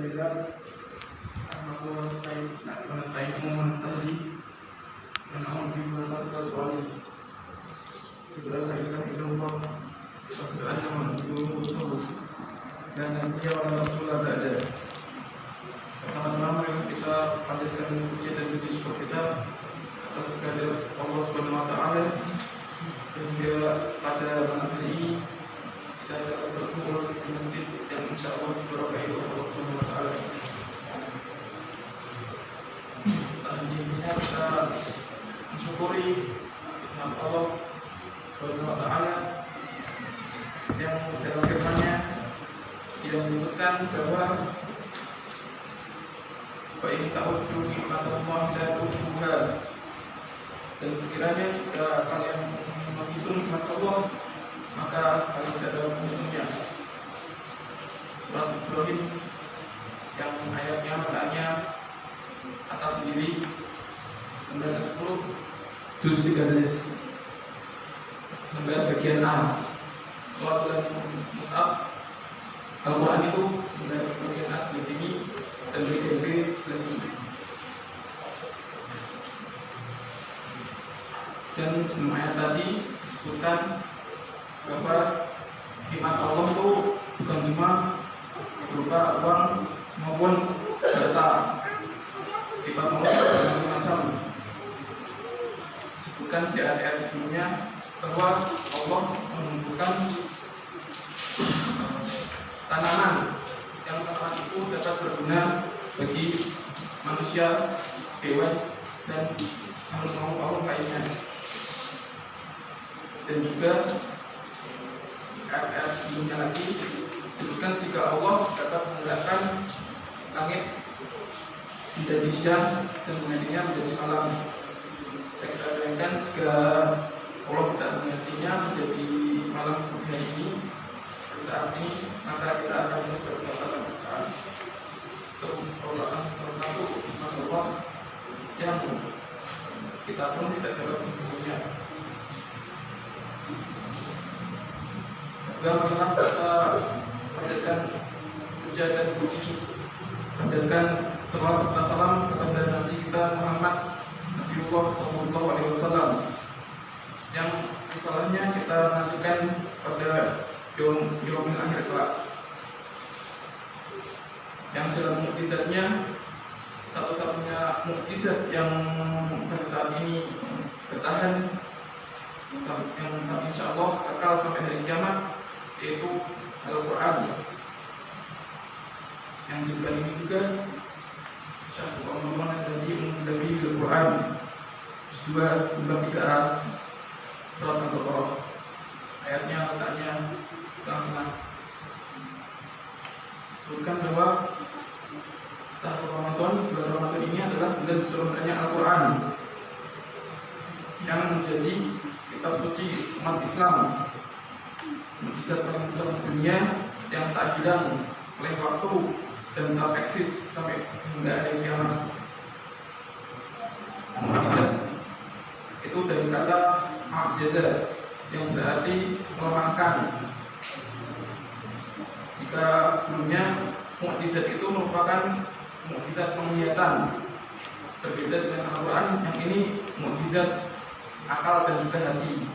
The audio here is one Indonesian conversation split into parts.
Alhamdulillah, Allah nasta'inu tadi dan alhamdulillah soal segala ilaha illallah wa sallallahu alaihi wasallam dan nabiya wa rasulullah ada. Pertama-tama kita panjatkan puji dan puji syukur kita atas kehadirat Allah Subhanahu wa taala sehingga pada malam hari ini kita dapat berkumpul di masjid yang insyaallah berkah Allah Subhanahu wa taala. Selanjutnya kita mensyukuri nikmat Allah Subhanahu wa taala yang dalam firman-Nya yang menyebutkan bahwa wa in ta'uddu ni'matallahi la tuhsuha, dan sekiranya jika kalian menghitung nikmat Allah maka kalian tidak dapat menghitungnya. Surat Ibrahim yang ayatnya maknanya atas sendiri 9-10 juz 13 lembar bagian A. Surat Mus'ab Al-Quran itu lembar bagian A sebelah sini dan bagian B sebelah sini. Dan sebelum ayat tadi disebutkan bahwa nikmat Allah itu bukan cuma berupa uang maupun harta. Nikmat Allah itu macam-macam. Disebutkan di ayat sebelumnya bahwa Allah menentukan tanaman yang tanaman itu dapat berguna bagi manusia, hewan, dan makhluk lainnya. Dan juga ayat sebelumnya lagi disebutkan jika Allah dapat menggerakkan langit menjadi siang dan menggantinya menjadi malam. Saya kita bayangkan jika Allah tidak menggantinya menjadi malam seperti hari ini, saat ini, maka kita akan terus berpuasa sampai sekarang. Untuk perbuatan satu Allah yang kita pun tidak dapat menghitungnya. Juga masalah kita panjatkan puja dan puji, panjatkan salawat serta salam kepada Nabi kita Muhammad Nabiullah Sallallahu Alaihi Wasallam yang misalnya kita nantikan pada yaumil akhir kelak, yang dalam mukjizatnya satu-satunya mukjizat yang sampai saat ini bertahan, yang insya Allah kekal sampai hari kiamat, yaitu Al-Quran. Yang juga ini juga Syekh Muhammad tadi menjadi Al-Quran juz 2 bab 3 surat Al-Baqarah. Ayatnya letaknya tengah-tengah. Sebutkan bahwa satu Ramadan, bulan Ramadan ini adalah bulan turunannya Al-Quran yang menjadi kitab suci umat Islam, mukjizat paling besar di dunia yang tak hilang oleh waktu dan tak eksis sampai hingga hari kiamat. Mukjizat itu dari kata mu'jizat yang berarti melemahkan. Jika sebelumnya mukjizat itu merupakan mukjizat penglihatan, berbeda dengan Al-Quran yang ini mukjizat akal dan juga hati.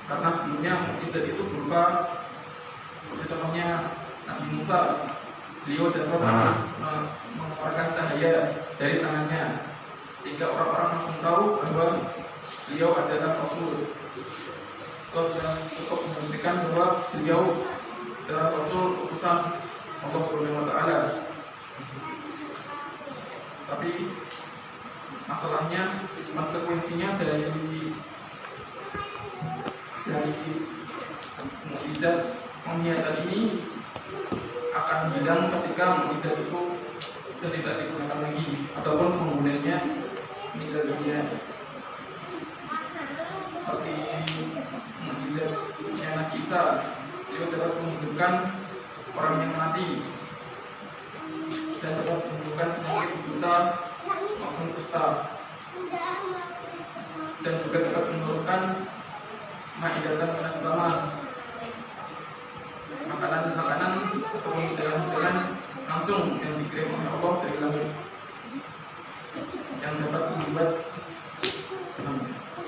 Karena sebelumnya mukjizat itu berupa seperti contohnya Nabi Musa, beliau dapat mengeluarkan cahaya dari tangannya sehingga orang-orang langsung tahu bahwa beliau adalah Rasul. Allah cukup membuktikan bahwa beliau adalah Rasul utusan Allah Subhanahu wa taala. Tapi masalahnya konsekuensinya dari mukjizat penglihatan ini akan hilang ketika mukjizat itu tidak digunakan lagi ataupun penggunanya meninggal dunia. Seperti mukjizatnya Nabi Isa, beliau dapat menghidupkan orang yang mati dan dapat menghidupkan penyakit buta maupun kusta, dan juga dapat menurunkan maidatan panas zaman, makanan-makanan ataupun hidangan langsung yang dikirim oleh Allah dari langit yang dapat membuat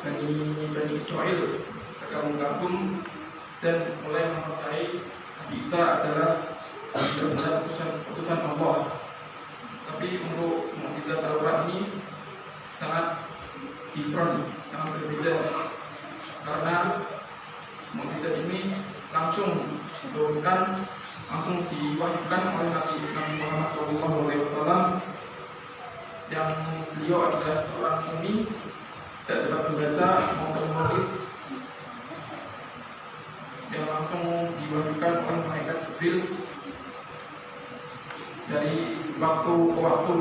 Bani Israel terkagum-kagum dan mulai mempercayai Nabi Isa adalah benar-benar utusan Allah. Tapi untuk mukjizat Taurat ini sangat different, sangat berbeda, karena mukjizat ini langsung diturunkan, langsung diwahyukan oleh Nabi Muhammad SAW, yang beliau adalah seorang ummi, tidak dapat membaca maupun menulis, yang langsung diwahyukan oleh malaikat Jibril dari waktu ke waktu.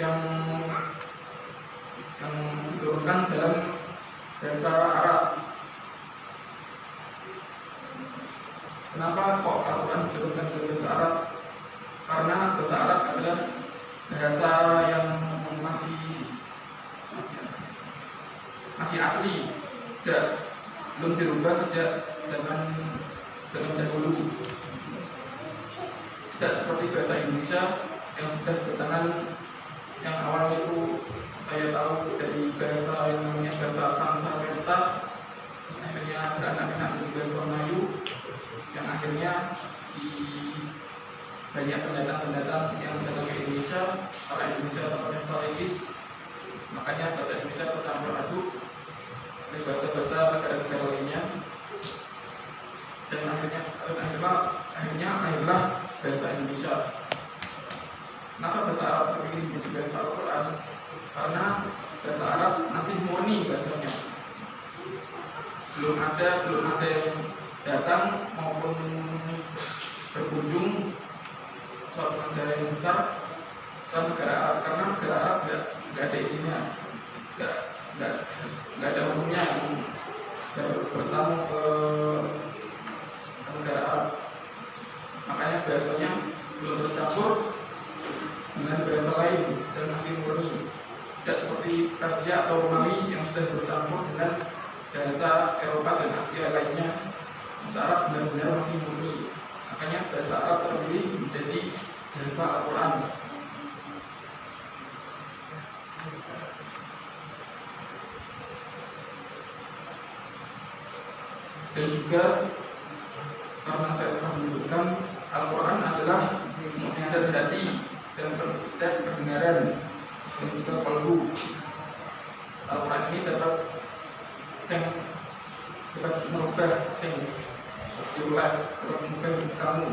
Yang diturunkan dalam bahasa Arab. Kenapa kok Al-Quran diturunkan dalam bahasa Arab? Karena bahasa Arab adalah bahasa yang masih asli, belum dirubah sejak zaman dahulu. Tidak seperti bahasa Indonesia yang sudah bertangan, yang awalnya itu saya tahu dari bahasa yang namanya bahasa Sanskerta, terus akhirnya beranak-anak menjadi bahasa Melayu, yang akhirnya di banyak pendatang-pendatang yang datang ke Indonesia, karena Indonesia tempatnya strategis, makanya bahasa Indonesia tercampur aduk dari bahasa-bahasa negara-negara lainnya, dan akhirnya lahirlah bahasa Indonesia. Kenapa bahasa Arab terpilih menjadi bahasa Al-Quran? Karena bahasa Arab masih murni bahasanya, belum ada yang datang maupun berkunjung suatu negara yang besar ke negara Arab, karena negara Arab nggak ada isinya, nggak ada umumnya bertamu ke negara Arab. Makanya bahasanya belum tercampur dengan bahasa lain dan masih murni, tidak seperti Persia atau Romawi yang sudah bercampur dengan bahasa Eropa dan Asia lainnya. Bahasa Arab benar-benar masih murni, makanya bahasa Arab terpilih menjadi bahasa Al-Quran. Dan juga karena saya telah menyebutkan Al-Quran adalah mukjizat hati dan berbudak kebenaran dan juga kalbu. Al-Quran ini dapat merubah your life, dapat merubah hidup kamu,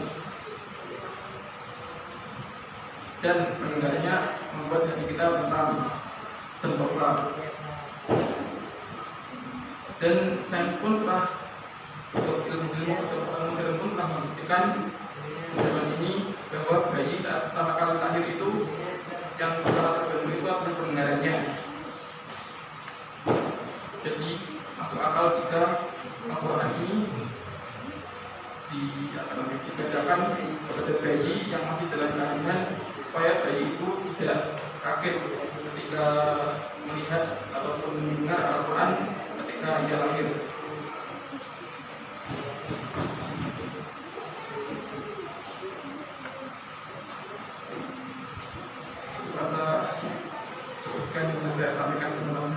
dan mendengarnya membuat hati kita tenang, sentosa. Dan sains pun telah, untuk ilmu-ilmu atau orang modern pun telah membuktikan zaman ini bahwa bayi saat pertama kali lahir itu yang pertama terbentuk itu adalah pendengarannya. Jadi masuk akal jika Al-Quran ini dibacakan kepada bayi yang masih dalam kandungan, supaya bayi itu tidak kaget ketika melihat ataupun mendengar Al-Quran ketika ia lahir. Rasa cukup sekian yang saya sampaikan, teman-teman.